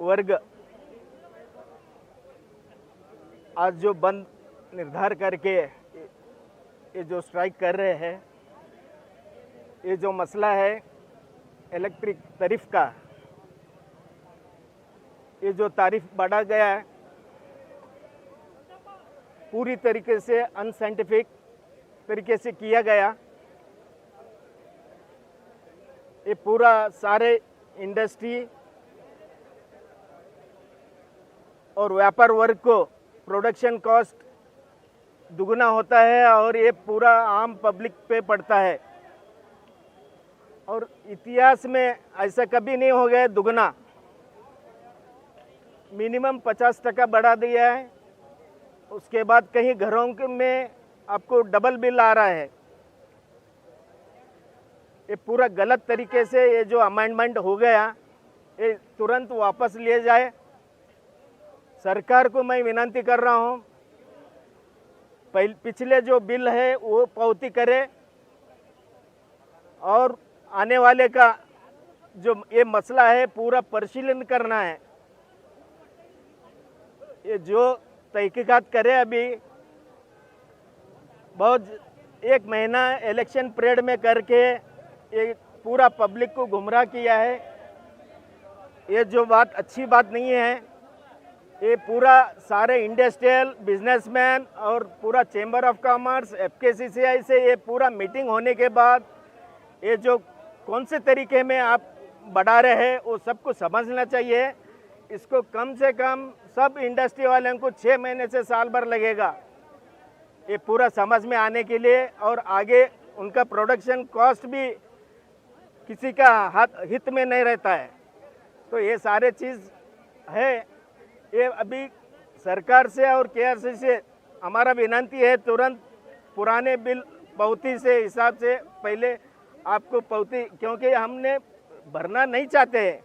वर्ग आज जो बंद निर्धार करके ये जो स्ट्राइक कर रहे हैं, ये जो मसला है इलेक्ट्रिक तारीफ का, ये जो तारीफ बढ़ा गया है पूरी तरीके से अनसाइंटिफिक तरीके से किया गया। ये पूरा सारे इंडस्ट्री और व्यापार वर्ग को प्रोडक्शन कॉस्ट दुगना होता है और ये पूरा आम पब्लिक पे पड़ता है। और इतिहास में ऐसा कभी नहीं हो गया दुगना, मिनिमम 50% बढ़ा दिया है। उसके बाद कहीं घरों में आपको डबल बिल आ रहा है। ये पूरा गलत तरीके से ये जो अमेंडमेंट हो गया ये तुरंत वापस लिए जाए। सरकार को मैं विनती कर रहा हूँ, पिछले जो बिल है वो पावती करे और आने वाले का जो ये मसला है पूरा परिशीलन करना है। ये जो तहकीकात करे, अभी बहुत 1 महीना इलेक्शन परेड में करके ये पूरा पब्लिक को गुमराह किया है। ये जो बात अच्छी बात नहीं है। ये पूरा सारे इंडस्ट्रियल बिजनेसमैन और पूरा चेंबर ऑफ कॉमर्स FKCCI से ये पूरा मीटिंग होने के बाद ये जो कौन से तरीके में आप बढ़ा रहे हैं वो सबको समझना चाहिए। इसको कम से कम सब इंडस्ट्री वालों को 6 महीने से साल भर लगेगा ये पूरा समझ में आने के लिए, और आगे उनका प्रोडक्शन कॉस्ट भी किसी का हित में नहीं रहता है। तो ये सारे चीज़ है। ये अभी सरकार से और KRC से हमारा विनती है, तुरंत पुराने बिल पावती से हिसाब से पहले आपको पावती, क्योंकि हमने भरना नहीं चाहते हैं।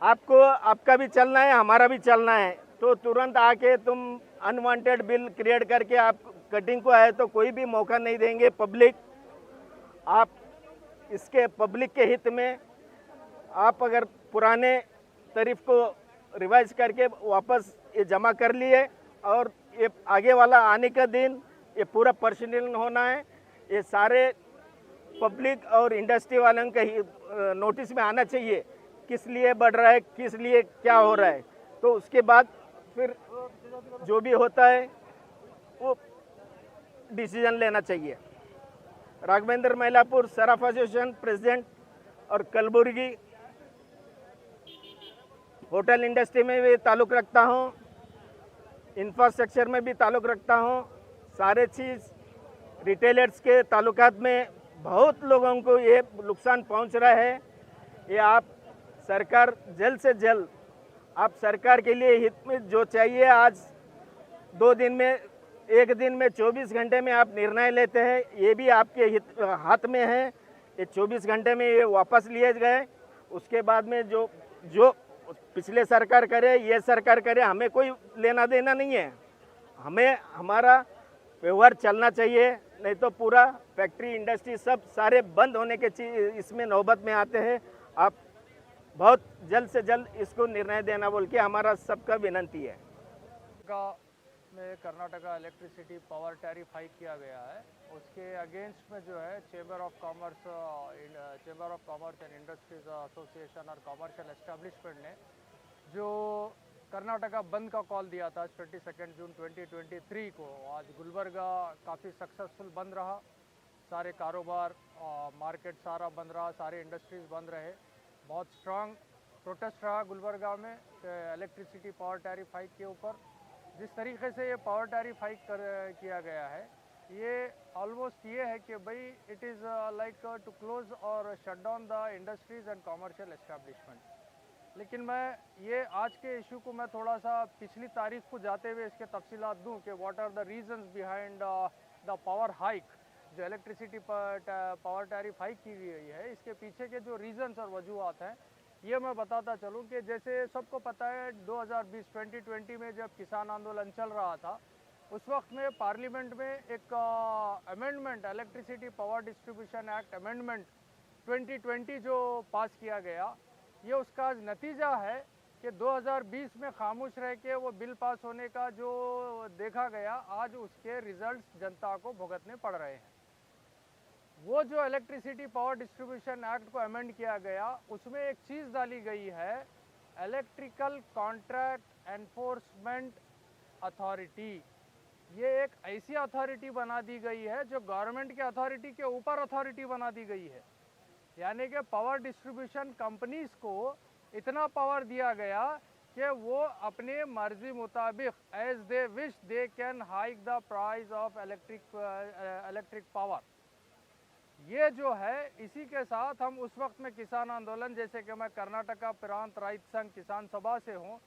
आपको आपका भी चलना है, हमारा भी चलना है। तो तुरंत आके तुम अनवांटेड बिल क्रिएट करके आप कटिंग को आए तो कोई भी मौका नहीं देंगे पब्लिक। आप इसके पब्लिक के हित में आप अगर पुराने तारीफ को रिवाइज करके वापस ये जमा कर लिए और ये आगे वाला आने का दिन ये पूरा परिशीलन होना है। ये सारे पब्लिक और इंडस्ट्री वालों का नोटिस में आना चाहिए किस लिए बढ़ रहा है, किस लिए क्या हो रहा है। तो उसके बाद फिर जो भी होता है वो डिसीजन लेना चाहिए। राघवेंद्र मैलापुर, सराफ एसोसिएशन प्रेसिडेंट और कलबुर्गी होटल इंडस्ट्री में भी ताल्लुक़ रखता हूँ, इंफ्रास्ट्रक्चर में भी ताल्लुक़ रखता हूँ। सारे चीज़ रिटेलर्स के ताल्लुकात में बहुत लोगों को ये नुकसान पहुँच रहा है। ये आप सरकार जल्द से जल्द, आप सरकार के लिए हित में जो चाहिए आज 2 दिन में, 1 दिन में 24 घंटे में आप निर्णय लेते हैं, ये भी आपके हाथ में है। ये 24 घंटे में ये वापस लिए गए। उसके बाद में जो पिछले सरकार करे, ये सरकार करे, हमें कोई लेना देना नहीं है। हमें हमारा व्यवहार चलना चाहिए, नहीं तो पूरा फैक्ट्री इंडस्ट्री सब सारे बंद होने के इसमें नौबत में आते हैं। आप बहुत जल्द से जल्द इसको निर्णय देना बोल के हमारा सबका विनती है। में Karnataka electricity power tariff hike किया गया है, उसके अगेंस्ट में जो है chamber of commerce and industries association और कॉमर्शियल एस्टेब्लिशमेंट ने जो कर्नाटका बंद का कॉल दिया था 22 जून 2023 को, आज गुलबर्गा काफ़ी सक्सेसफुल बंद रहा। सारे कारोबार, मार्केट सारा बंद रहा, सारे इंडस्ट्रीज़ बंद रहे। बहुत स्ट्रांग प्रोटेस्ट रहा गुलबर्गा में इलेक्ट्रिसिटी पावर टैरिफ हाइक के ऊपर। जिस तरीके से ये पावर टैरिफ हाइक किया गया है, ये ऑलमोस्ट ये है कि भाई it is like to close और shut down the industries and commercial establishment. लेकिन मैं ये आज के इशू को मैं थोड़ा सा पिछली तारीख को जाते हुए इसके तफसीलात दूं कि what are the reasons behind the power hike, जो इलेक्ट्रिसिटी पावर टैरिफ हाइक की गई है, इसके पीछे के जो रीजंस और वजूहत हैं ये मैं बताता चलूं। कि जैसे सबको पता है 2020 में जब किसान आंदोलन चल रहा था, उस वक्त में पार्लियामेंट में एक amendment, electricity power distribution act amendment 2020 जो पास किया गया, ये उसका नतीजा है कि 2020 में खामोश रह के वो बिल पास होने का जो देखा गया, आज उसके रिजल्ट्स जनता को भुगतने पड़ रहे हैं। वो जो इलेक्ट्रिसिटी पावर डिस्ट्रीब्यूशन एक्ट को अमेंड किया गया, उसमें एक चीज़ डाली गई है, इलेक्ट्रिकल कॉन्ट्रैक्ट एनफोर्समेंट अथॉरिटी। ये एक ऐसी अथॉरिटी बना दी गई है जो गवर्नमेंट के अथॉरिटी के ऊपर अथॉरिटी बना दी गई है। यानी कि पावर डिस्ट्रीब्यूशन कंपनीज को इतना पावर दिया गया कि वो अपने मर्जी मुताबिक as they wish they can hike the price of electric power. ये जो है, इसी के साथ हम उस वक्त में किसान आंदोलन, जैसे कि मैं कर्नाटका प्रांत रैत संघ किसान सभा से हूँ,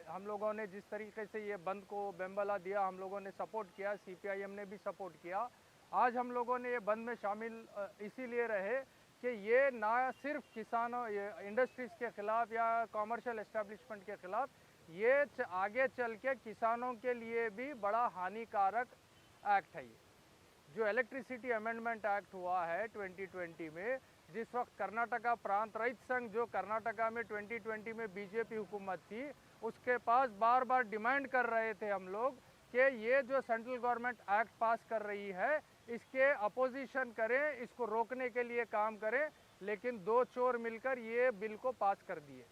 हम लोगों ने जिस तरीके से ये बंद को बेंबला दिया, हम लोगों ने सपोर्ट किया, CPIM ने भी सपोर्ट किया। आज हम लोगों ने ये बंद में शामिल इसीलिए रहे कि ये ना सिर्फ किसानों, ये इंडस्ट्रीज़ के ख़िलाफ़ या कॉमर्शियल एस्टेब्लिशमेंट के ख़िलाफ़, ये आगे चल के किसानों के लिए भी बड़ा हानिकारक एक्ट है। ये जो इलेक्ट्रिसिटी अमेंडमेंट एक्ट हुआ है 2020 में, जिस वक्त कर्नाटका प्रांत रैत संघ, जो कर्नाटका में 2020 में बीजेपी हुकूमत थी, उसके पास बार बार डिमांड कर रहे थे हम लोग कि ये जो सेंट्रल गवर्नमेंट एक्ट पास कर रही है, इसके अपोजिशन करें, इसको रोकने के लिए काम करें। लेकिन दो चोर मिलकर ये बिल को पास कर दिए।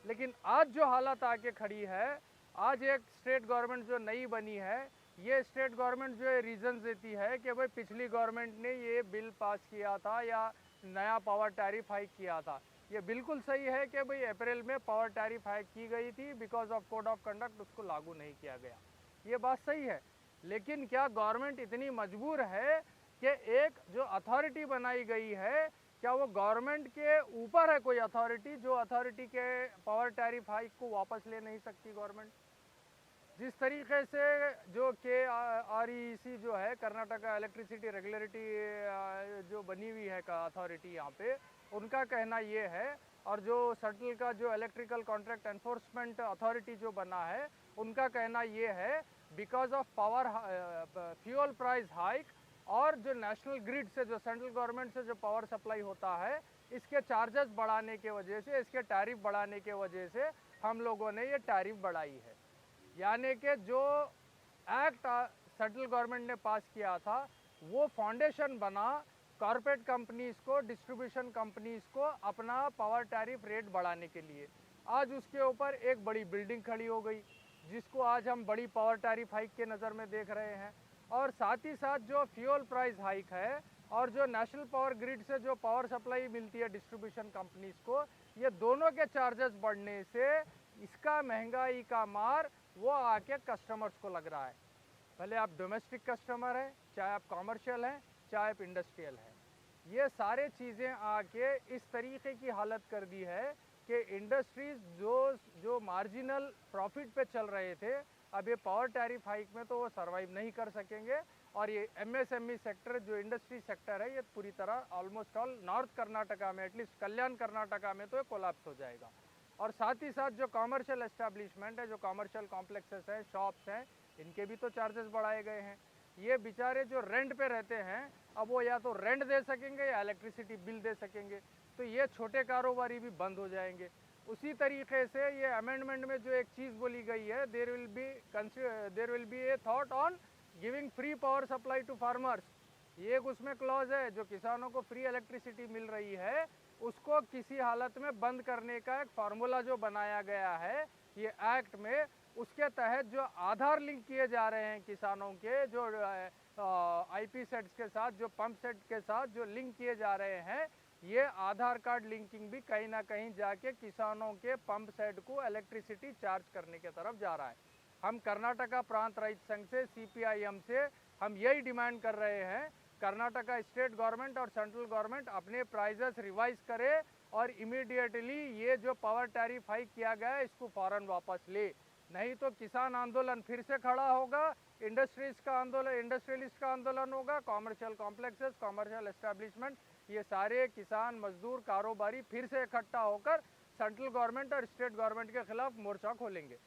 लेकिन आज जो हालत आके खड़ी है, आज एक स्टेट गवर्नमेंट जो नई बनी है, ये स्टेट गवर्नमेंट जो रीज़न देती है कि भाई पिछली गवर्नमेंट ने ये बिल पास किया था या नया पावर टैरिफ हाइक किया था। ये बिल्कुल सही है कि भाई अप्रैल में पावर टैरिफ हाइक की गई थी, because of code of conduct उसको लागू नहीं किया गया, ये बात सही है। लेकिन क्या गवर्नमेंट इतनी मजबूर है कि एक जो अथॉरिटी बनाई गई है, क्या वो गवर्नमेंट के ऊपर है कोई अथॉरिटी, जो अथॉरिटी के पावर टैरिफ हाइक को वापस ले नहीं सकती गवर्नमेंट? जिस तरीके से जो KREC जो है, कर्नाटका इलेक्ट्रिसिटी रेगुलेटरी जो बनी हुई है का अथॉरिटी, यहाँ पे उनका कहना ये है, और जो सेंट्रल का जो इलेक्ट्रिकल कॉन्ट्रैक्ट एनफोर्समेंट अथॉरिटी जो बना है, उनका कहना ये है because of power fuel price hike और जो नेशनल ग्रिड से, जो सेंट्रल गवर्नमेंट से जो पावर सप्लाई होता है, इसके चार्जेस बढ़ाने के वजह से, इसके टैरिफ बढ़ाने के वजह से हम लोगों ने ये टैरिफ बढ़ाई है। यानी कि जो एक्ट सेंट्रल गवर्नमेंट ने पास किया था, वो फाउंडेशन बना कॉरपोरेट कंपनीज़ को, डिस्ट्रीब्यूशन कंपनीज़ को अपना पावर टैरिफ रेट बढ़ाने के लिए। आज उसके ऊपर एक बड़ी बिल्डिंग खड़ी हो गई, जिसको आज हम बड़ी पावर टैरिफ हाइक के नज़र में देख रहे हैं। और साथ ही साथ जो फ्यूल प्राइस हाइक है और जो नेशनल पावर ग्रिड से जो पावर सप्लाई मिलती है डिस्ट्रीब्यूशन कंपनीज़ को, ये दोनों के चार्जेस बढ़ने से इसका महंगाई का मार वो आके कस्टमर्स को लग रहा है। भले आप डोमेस्टिक कस्टमर हैं, चाहे आप कॉमर्शियल हैं, चाहे आप इंडस्ट्रियल हैं, ये सारे चीज़ें आके इस तरीके की हालत कर दी है कि इंडस्ट्रीज़ जो मार्जिनल प्रॉफिट पे चल रहे थे, अब ये पावर टैरिफ हाइक में तो वो सर्वाइव नहीं कर सकेंगे। और ये MSME सेक्टर, जो इंडस्ट्री सेक्टर है, ये पूरी तरह ऑलमोस्ट ऑल नॉर्थ कर्नाटका में, एटलीस्ट कल्याण कर्नाटका में तो ये कोलैप्स हो जाएगा। और साथ ही साथ जो कॉमर्शियल एस्टेब्लिशमेंट है, जो कॉमर्शियल कॉम्प्लेक्सेस हैं, शॉप्स हैं, इनके भी तो चार्जेस बढ़ाए गए हैं। ये बेचारे जो रेंट पे रहते हैं, अब वो या तो रेंट दे सकेंगे या इलेक्ट्रिसिटी बिल दे सकेंगे, तो ये छोटे कारोबारी भी बंद हो जाएंगे। उसी तरीके से ये अमेंडमेंट में जो एक चीज़ बोली गई है, there will be a thought on giving free power supply to farmers. ये एक उसमें क्लॉज है, जो किसानों को फ्री इलेक्ट्रिसिटी मिल रही है, उसको किसी हालत में बंद करने का एक फार्मूला जो बनाया गया है ये एक्ट में, उसके तहत जो आधार लिंक किए जा रहे हैं किसानों के, जो आईपी सेट्स के साथ, जो पंप सेट के साथ जो लिंक किए जा रहे हैं, ये आधार कार्ड लिंकिंग भी कहीं ना कहीं जाके किसानों के पंप सेट को इलेक्ट्रिसिटी चार्ज करने की तरफ जा रहा है। हम कर्नाटका प्रांत रहित संघ से, सीपीआईएम से हम यही डिमांड कर रहे हैं, कर्नाटका स्टेट गवर्नमेंट और सेंट्रल गवर्नमेंट अपने प्राइजेस रिवाइज करे और इमीडिएटली ये जो पावर टैरिफ हाइक किया गया है इसको फौरन वापस ले, नहीं तो किसान आंदोलन फिर से खड़ा होगा, इंडस्ट्रीज का आंदोलन, इंडस्ट्रियलिस्ट का आंदोलन होगा, कॉमर्शियल कॉम्प्लेक्सेस, कॉमर्शियल एस्टेब्लिशमेंट, ये सारे किसान, मजदूर, कारोबारी फिर से इकट्ठा होकर सेंट्रल गवर्नमेंट और स्टेट गवर्नमेंट के खिलाफ मोर्चा खोलेंगे।